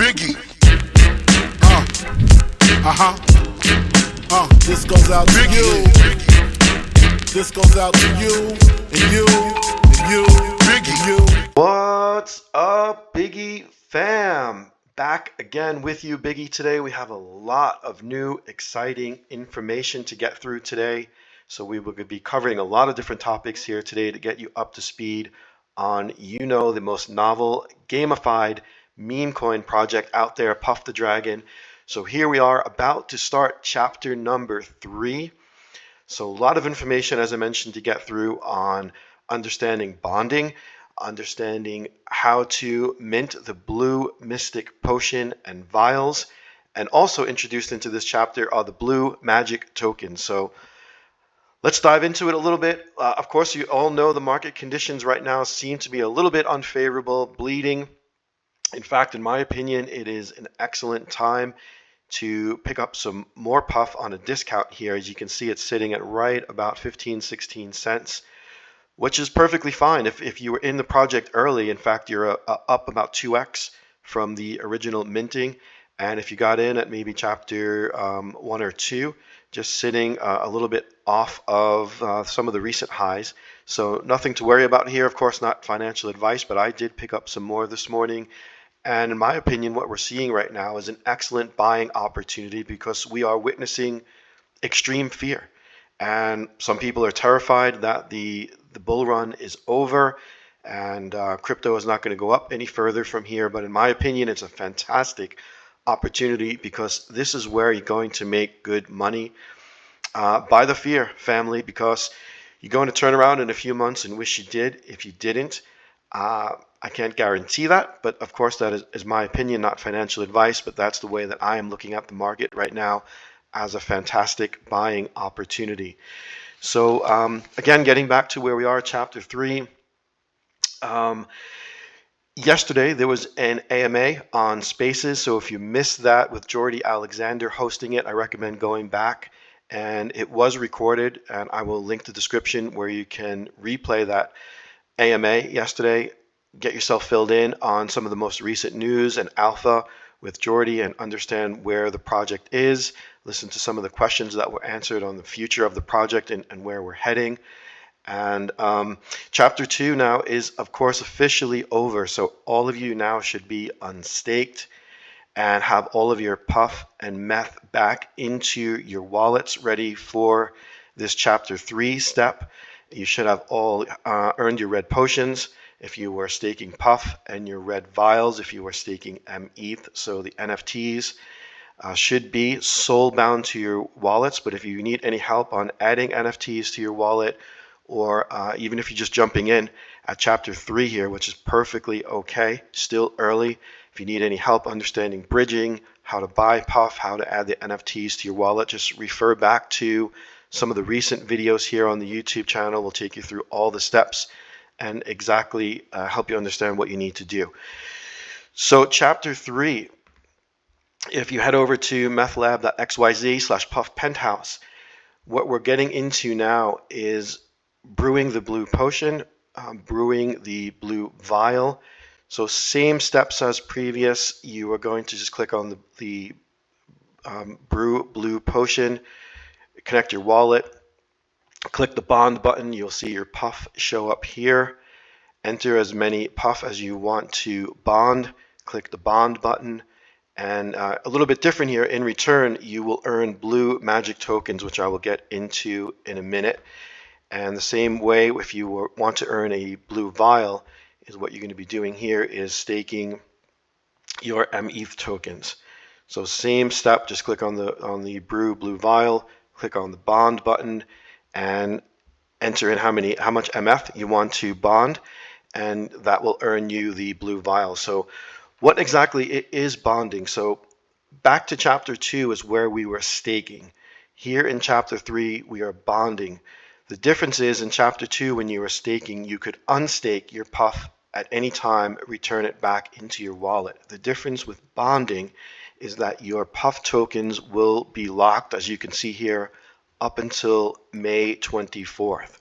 Biggie. This goes out to you. This goes out to you and you and you, Biggie. And you. What's up, Biggie fam? Back again with you, Biggie. Today we have a lot of new, exciting information to get through today. So we will be covering a lot of different topics here today to get you up to speed on, the most novel, gamified meme coin project out there, Puff the Dragon. So here we are about to start chapter number 3. So a lot of information, as I mentioned, to get through on understanding bonding, understanding how to mint the blue mystic potion and vials, and also introduced into this chapter are the blue magic tokens. So let's dive into it a little bit. Of course, you all know the market conditions right now seem to be a little bit unfavorable, bleeding. In fact, in my opinion, it is an excellent time to pick up some more puff on a discount here. As you can see, it's sitting at right about 15-16 cents, which is perfectly fine if you were in the project early. In fact, you're up about 2x from the original minting. And if you got in at maybe chapter 1 or 2, just sitting a little bit off of some of the recent highs. So nothing to worry about here. Of course, not financial advice, but I did pick up some more this morning. And in my opinion, what we're seeing right now is an excellent buying opportunity because we are witnessing extreme fear. And some people are terrified that the bull run is over and crypto is not going to go up any further from here. But in my opinion, it's a fantastic opportunity because this is where you're going to make good money. Buy the fear, family, because you're going to turn around in a few months and wish you did if you didn't. I can't guarantee that, but of course that is my opinion, not financial advice, but that's the way that I am looking at the market right now as a fantastic buying opportunity. So again, getting back to where we are, chapter 3. Yesterday there was an AMA on Spaces, so if you missed that with Jordy Alexander hosting it, I recommend going back. And it was recorded, and I will link the description where you can replay that AMA yesterday. Get yourself filled in on some of the most recent news and alpha with Jordy and understand where the project is. Listen to some of the questions that were answered on the future of the project and where we're heading. And chapter 2 now is, of course, officially over. So all of you now should be unstaked and have all of your puff and meth back into your wallets ready for this chapter 3 step. You should have all earned your red potions if you were staking puff, and your red vials if you were staking METH. So the NFTs should be soul bound to your wallets, but if you need any help on adding NFTs to your wallet, or even if you're just jumping in at chapter 3 here, which is perfectly okay, still early. If you need any help understanding bridging, how to buy puff, how to add the NFTs to your wallet, just refer back to some of the recent videos here on the YouTube channel. We'll take you through all the steps and exactly help you understand what you need to do. So chapter 3, if you head over to methlab.xyz/puff penthouse, what we're getting into now is brewing the blue potion, brewing the blue vial. So same steps as previous. You are going to just click on the brew blue potion, connect your wallet, click the bond button. You'll see your puff show up here. Enter as many puff as you want to bond. Click the bond button. And a little bit different here. In return, you will earn blue magic tokens, which I will get into in a minute. And the same way, if you want to earn a blue vial, is what you're going to be doing here is staking your METH tokens. So same step, just click on the brew blue vial, click on the bond button, and enter in how much METH you want to bond, and that will earn you the blue vial. So what exactly is bonding? So back to chapter 2 is where we were staking. Here in chapter 3 we are bonding. The difference is in chapter 2, when you were staking, you could unstake your puff at any time, return it back into your wallet. The difference with bonding is that your puff tokens will be locked, as you can see here, up until May 24th.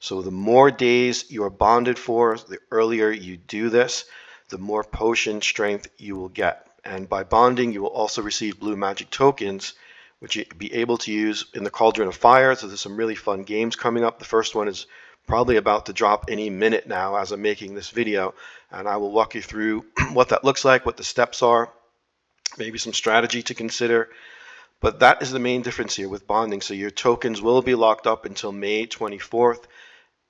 So the more days you are bonded for, the earlier you do this, the more potion strength you will get. And by bonding, you will also receive blue magic tokens, which you'll be able to use in the Cauldron of Fire. So there's some really fun games coming up. The first one is probably about to drop any minute now as I'm making this video. And I will walk you through what that looks like, what the steps are, maybe some strategy to consider. But that is the main difference here with bonding. So your tokens will be locked up until May 24th,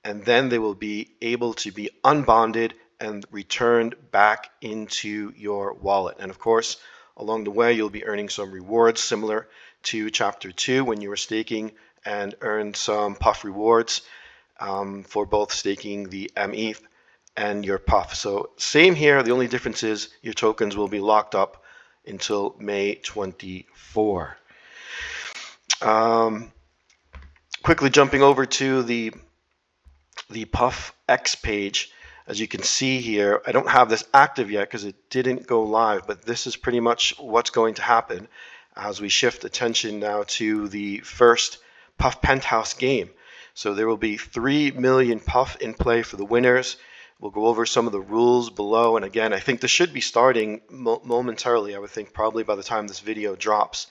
and then they will be able to be unbonded and returned back into your wallet. And of course, along the way, you'll be earning some rewards similar to Chapter 2 when you were staking and earned some puff rewards for both staking the METH and your puff. So same here. The only difference is your tokens will be locked up until May 24. Quickly jumping over to the Puff X page. As you can see here, I don't have this active yet because it didn't go live, but this is pretty much what's going to happen as we shift attention now to the first Puff Penthouse game. So there will be 3 million Puff in play for the winners. We'll go over some of the rules below, and again, I think this should be starting momentarily. I would think probably by the time this video drops,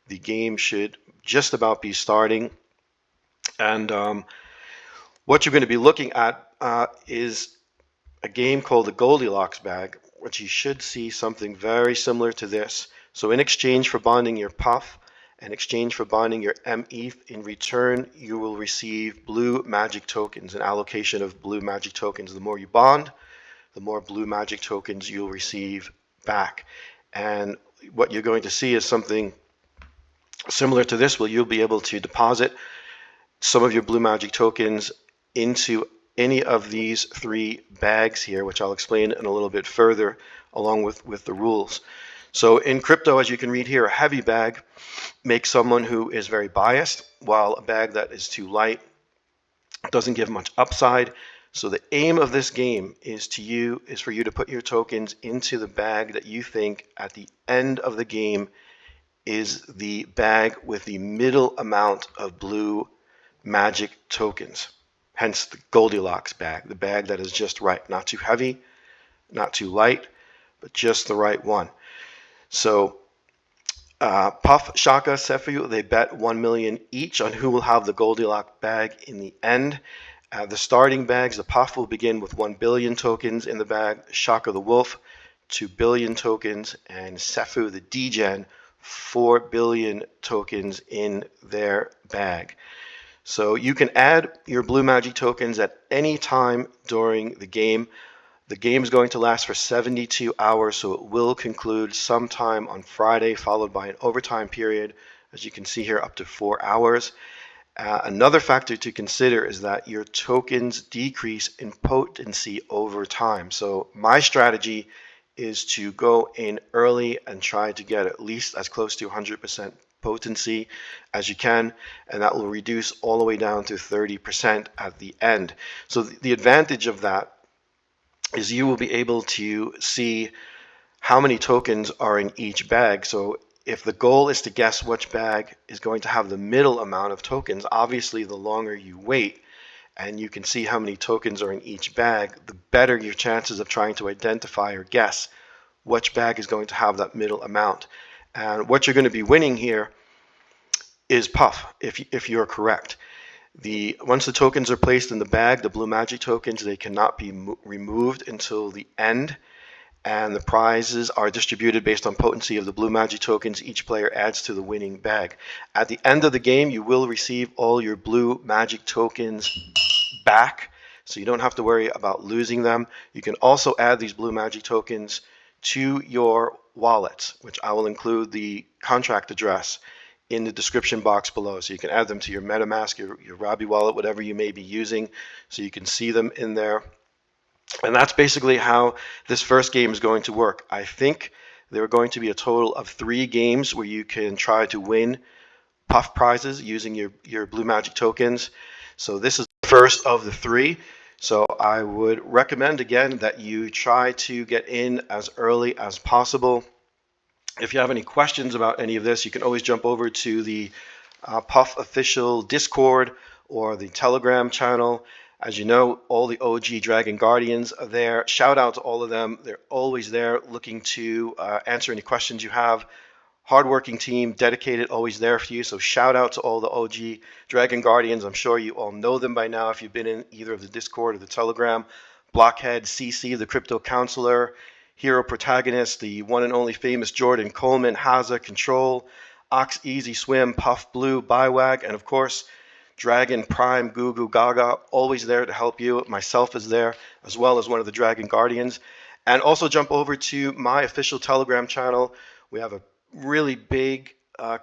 the game should just about be starting. And what you're going to be looking at is a game called the Goldilocks bag, which you should see something very similar to this. So in exchange for bonding your Puff, in exchange for bonding your METH, in return you will receive blue magic tokens, an allocation of blue magic tokens. The more you bond, the more blue magic tokens you'll receive back. And what you're going to see is something similar to this, where you'll be able to deposit some of your blue magic tokens into any of these 3 bags here, which I'll explain in a little bit further along with the rules. So in crypto, as you can read here, a heavy bag makes someone who is very biased, while a bag that is too light doesn't give much upside. So the aim of this game is for you to put your tokens into the bag that you think at the end of the game is the bag with the middle amount of blue magic tokens. Hence the Goldilocks bag, the bag that is just right. Not too heavy, not too light, but just the right one. So Puff, Shaka, Sefu, they bet 1 million each on who will have the Goldilocks bag in the end. The starting bags, the Puff will begin with 1 billion tokens in the bag, Shaka the Wolf, 2 billion tokens, and Sefu the Degen, 4 billion tokens in their bag. So you can add your blue magic tokens at any time during the game. The game is going to last for 72 hours, so it will conclude sometime on Friday, followed by an overtime period, as you can see here, up to 4 hours. Another factor to consider is that your tokens decrease in potency over time. So my strategy is to go in early and try to get at least as close to 100% potency as you can, and that will reduce all the way down to 30% at the end. So the advantage of that is you will be able to see how many tokens are in each bag. So if the goal is to guess which bag is going to have the middle amount of tokens, obviously the longer you wait and you can see how many tokens are in each bag, the better your chances of trying to identify or guess which bag is going to have that middle amount. And what you're going to be winning here is Puff, if you're correct. Once the tokens are placed in the bag, the blue magic tokens, they cannot be removed until the end. And the prizes are distributed based on potency of the blue magic tokens each player adds to the winning bag. At the end of the game, you will receive all your blue magic tokens back, so you don't have to worry about losing them. You can also add these blue magic tokens to your wallets, which I will include the contract address in the description box below. So you can add them to your MetaMask, your Robbie wallet, whatever you may be using, so you can see them in there. And that's basically how this first game is going to work. I think there are going to be a total of 3 games where you can try to win Puff prizes using your blue magic tokens. So this is the first of the 3. So I would recommend again that you try to get in as early as possible. If you have any questions about any of this, you can always jump over to the Puff official Discord or the Telegram channel. As you know, all the OG Dragon Guardians are there. Shout out to all of them. They're always there looking to answer any questions you have. Hardworking team, dedicated, always there for you. So shout out to all the OG Dragon Guardians. I'm sure you all know them by now if you've been in either of the Discord or the Telegram. Blockhead, CC, the Crypto Counselor, Hero Protagonist, the one and only famous Jordan Coleman, Haza, Control, Ox Easy Swim, Puff Blue, Biwag, and of course, Dragon Prime, Gugu Gaga, always there to help you. Myself is there, as well as one of the Dragon Guardians. And also jump over to my official Telegram channel. We have a really big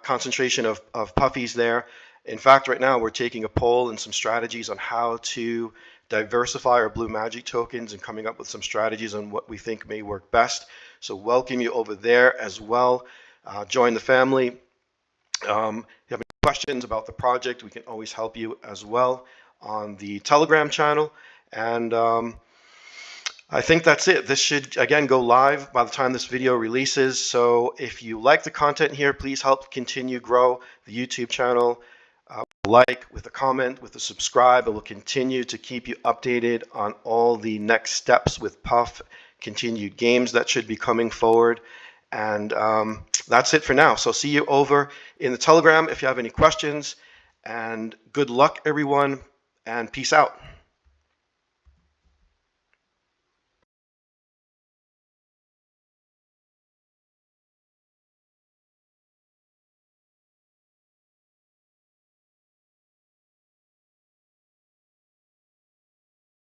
concentration of puffies there. In fact, right now we're taking a poll and some strategies on how to diversify our blue magic tokens and coming up with some strategies on what we think may work best. So welcome you over there as well. Join the family. If you have any questions about the project, we can always help you as well on the Telegram channel. And I think that's it. This should, again, go live by the time this video releases. So if you like the content here, please help continue grow the YouTube channel. Like, with a comment, with a subscribe. It will continue to keep you updated on all the next steps with Puff, continued games that should be coming forward. And that's it for now. So see you over in the Telegram if you have any questions. And good luck, everyone, and peace out.